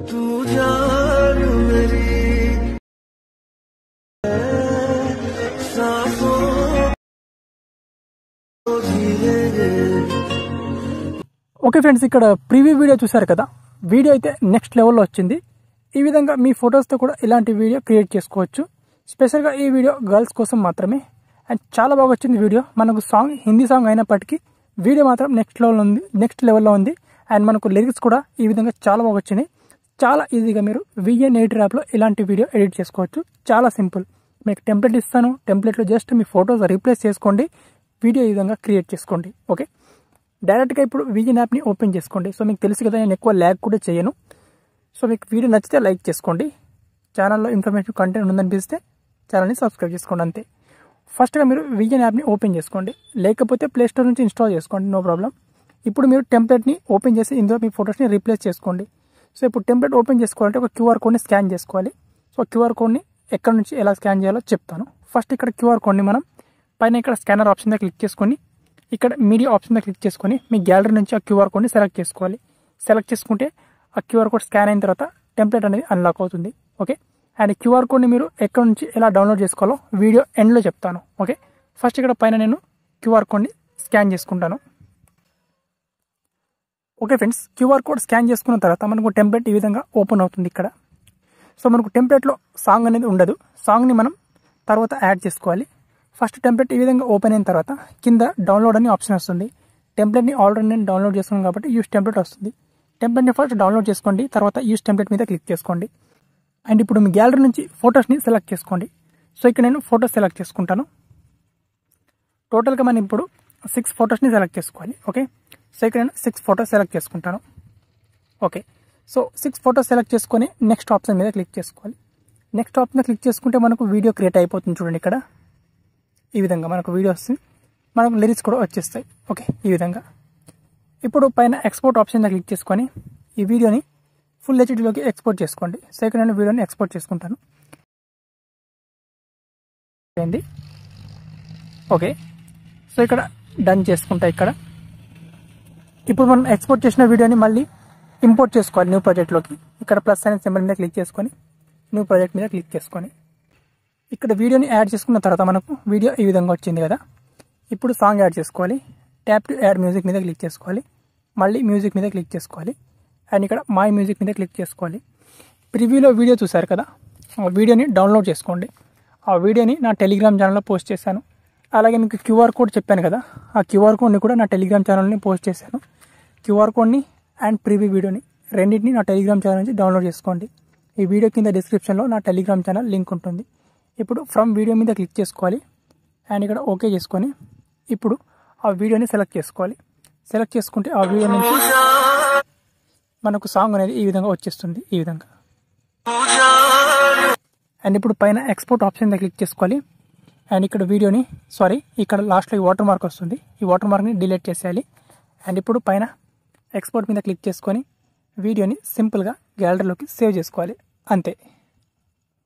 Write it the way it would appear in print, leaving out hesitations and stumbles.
तू जान मेरी सांसों ఓకే ఫ్రెండ్స్, ఇక్కడ ప్రీవ్యూ వీడియో చూసారు కదా. వీడియో అయితే నెక్స్ట్ లెవెల్లో వచ్చింది. ఈ విధంగా మీ ఫొటోస్తో కూడా ఇలాంటి వీడియో క్రియేట్ చేసుకోవచ్చు. స్పెషల్గా ఈ వీడియో గర్ల్స్ కోసం మాత్రమే. అండ్ చాలా బాగా వచ్చింది వీడియో. మనకు సాంగ్ హిందీ సాంగ్ అయినప్పటికీ వీడియో మాత్రం నెక్స్ట్ లెవెల్లో ఉంది. అండ్ మనకు లిరిక్స్ కూడా ఈ విధంగా చాలా బాగా వచ్చినాయి. చాలా ఈజీగా మీరు VN ఎడిటర్ యాప్లో ఇలాంటి వీడియో ఎడిట్ చేసుకోవచ్చు. చాలా సింపుల్. మీకు టెంప్లెట్ ఇస్తాను. టెంప్లెట్లో జస్ట్ మీ ఫొటోస్ రీప్లేస్ చేసుకోండి, వీడియో ఈ విధంగా క్రియేట్ చేసుకోండి. ఓకే, డైరెక్ట్గా ఇప్పుడు VN యాప్ని ఓపెన్ చేసుకోండి. సో మీకు తెలుసు కదా, నేను ఎక్కువ ల్యాగ్ కూడా చేయను. సో మీకు వీడియో నచ్చితే లైక్ చేసుకోండి. ఛానల్లో ఇన్ఫర్మేటివ్ కంటెంట్ ఉందనిపిస్తే ఛానల్ని సబ్స్క్రైబ్ చేసుకోండి, అంతే. ఫస్ట్గా మీరు VN యాప్ని ఓపెన్ చేసుకోండి, లేకపోతే ప్లేస్టోర్ నుంచి ఇన్స్టాల్ చేసుకోండి, నో ప్రాబ్లం. ఇప్పుడు మీరు టెంప్లెట్ని ఓపెన్ చేసి ఇందులో మీ ఫొటోస్ని రీప్లేస్ చేసుకోండి. సో ఇప్పుడు టెంప్లెట్ ఓపెన్ చేసుకోవాలంటే ఒక QR కోడ్ని స్కాన్ చేసుకోవాలి. సో QR కోడ్ని ఎక్కడ నుంచి ఎలా స్కాన్ చేయాలో చెప్తాను. ఫస్ట్ ఇక్కడ QR కోడ్ని మనం పైన ఇక్కడ స్కానర్ ఆప్షన్ మీద క్లిక్ చేసుకొని ఇక్కడ మీడియా ఆప్షన్ మీద క్లిక్ చేసుకొని మీ గ్యాలరీ నుంచి ఆ QR కోడ్ని సెలెక్ట్ చేసుకోవాలి. సెలెక్ట్ చేసుకుంటే ఆ QR కోడ్ స్కాన్ అయిన తర్వాత టెంప్లెట్ అనేది అన్లాక్ అవుతుంది. ఓకే, అండ్ QR కోడ్ని మీరు ఎక్కడ నుంచి ఎలా డౌన్లోడ్ చేసుకోవాలో వీడియో ఎండ్లో చెప్తాను. ఓకే, ఫస్ట్ ఇక్కడ పైన నేను QR కోడ్ని స్కాన్ చేసుకుంటాను. Okay friends, QR code scan చేసుకున్న తర్వాత మనకు టెంప్లెట్ ఈ విధంగా ఓపెన్ అవుతుంది ఇక్కడ. సో మనకు టెంప్లెట్లో సాంగ్ అనేది ఉండదు. సాంగ్ని మనం తర్వాత యాడ్ చేసుకోవాలి. ఫస్ట్ టెంప్లెట్ ఈ విధంగా ఓపెన్ అయిన తర్వాత కింద డౌన్లోడ్ అని ఆప్షన్ వస్తుంది. టెంప్లెట్ని ఆల్రెడీ నేను డౌన్లోడ్ చేసుకున్నాను కాబట్టి యూస్ టెంప్లెట్ వస్తుంది. టెంప్లెట్ని ఫస్ట్ డౌన్లోడ్ చేసుకోండి, తర్వాత యూస్ టెంప్లెట్ మీద క్లిక్ చేసుకోండి. అండ్ ఇప్పుడు మీ గ్యాలరీ నుంచి ఫొటోస్ని సెలెక్ట్ చేసుకోండి. సో ఇక్కడ నేను ఫొటోస్ సెలెక్ట్ చేసుకుంటాను. టోటల్గా మనం ఇప్పుడు 6 ఫొటోస్ని సెలెక్ట్ చేసుకోవాలి. ఓకే, సో ఇక్కడ నేను 6 ఫొటోస్ సెలెక్ట్ చేసుకుంటాను. ఓకే, సో 6 ఫొటోస్ సెలెక్ట్ చేసుకొని నెక్స్ట్ ఆప్షన్ మీద క్లిక్ చేసుకోవాలి. నెక్స్ట్ ఆప్షన్ మీద క్లిక్ చేసుకుంటే మనకు వీడియో క్రియేట్ అయిపోతుంది. చూడండి ఇక్కడ ఈ విధంగా మనకు వీడియో వస్తుంది, మనకు లిరిక్స్ కూడా వచ్చేస్తాయి. ఓకే, ఈ విధంగా ఇప్పుడు పైన ఎక్స్పోర్ట్ ఆప్షన్ మీద క్లిక్ చేసుకొని ఈ వీడియోని ఫుల్ HDలోకి ఎక్స్పోర్ట్ చేసుకోండి. సో ఇక్కడ నేను వీడియోని ఎక్స్పోర్ట్ చేసుకుంటాను. ఓకే, సో ఇక్కడ డన్ చేసుకుంటా. ఇక్కడ ఇప్పుడు మనం ఎక్స్పోర్ట్ చేసిన వీడియోని మళ్ళీ ఇంపోర్ట్ చేసుకోవాలి న్యూ ప్రాజెక్ట్లోకి. ఇక్కడ ప్లస్ అనే సింబల్ మీద క్లిక్ చేసుకొని న్యూ ప్రాజెక్ట్ మీద క్లిక్ చేసుకొని ఇక్కడ వీడియోని యాడ్ చేసుకున్న తర్వాత మనకు వీడియో ఈ విధంగా వచ్చింది కదా. ఇప్పుడు సాంగ్ యాడ్ చేసుకోవాలి. ట్యాప్ టు యాడ్ మ్యూజిక్ మీద క్లిక్ చేసుకోవాలి. మళ్ళీ మ్యూజిక్ మీద క్లిక్ చేసుకోవాలి. అండ్ ఇక్కడ మై మ్యూజిక్ మీద క్లిక్ చేసుకోవాలి. ప్రివ్యూలో వీడియో చూసారు కదా, ఆ వీడియోని డౌన్లోడ్ చేసుకోండి. ఆ వీడియోని నా టెలిగ్రామ్ ఛానల్లో పోస్ట్ చేశాను. అలాగే మీకు QR కోడ్ చెప్పాను కదా, ఆ QR కోడ్ని కూడా నా టెలిగ్రామ్ ఛానల్ని పోస్ట్ చేశాను. QR కోడ్ని అండ్ ప్రివ్యూ వీడియోని రెండింటిని నా టెలిగ్రామ్ ఛానల్ నుంచి డౌన్లోడ్ చేసుకోండి. ఈ వీడియో కింద డిస్క్రిప్షన్లో నా టెలిగ్రామ్ ఛానల్ లింక్ ఉంటుంది. ఇప్పుడు ఫ్రమ్ వీడియో మీద క్లిక్ చేసుకోవాలి. అండ్ ఇక్కడ ఓకే చేసుకొని ఇప్పుడు ఆ వీడియోని సెలెక్ట్ చేసుకోవాలి. సెలెక్ట్ చేసుకుంటే ఆ వీడియో నుంచి మనకు సాంగ్ అనేది ఈ విధంగా వచ్చేస్తుంది, ఈ విధంగా. అండ్ ఇప్పుడు పైన ఎక్స్పోర్ట్ ఆప్షన్ మీద క్లిక్ చేసుకోవాలి. అండ్ ఇక్కడ వీడియోని ఇక్కడ లాస్ట్లో ఈ వాటర్ మార్క్ వస్తుంది, ఈ వాటర్ మార్క్ని డిలీట్ చేసేయాలి. అండ్ ఇప్పుడు పైన ఎక్స్పోర్ట్ మీద క్లిక్ చేసుకొని వీడియోని సింపుల్గా గ్యాలరీలోకి సేవ్ చేసుకోవాలి, అంతే.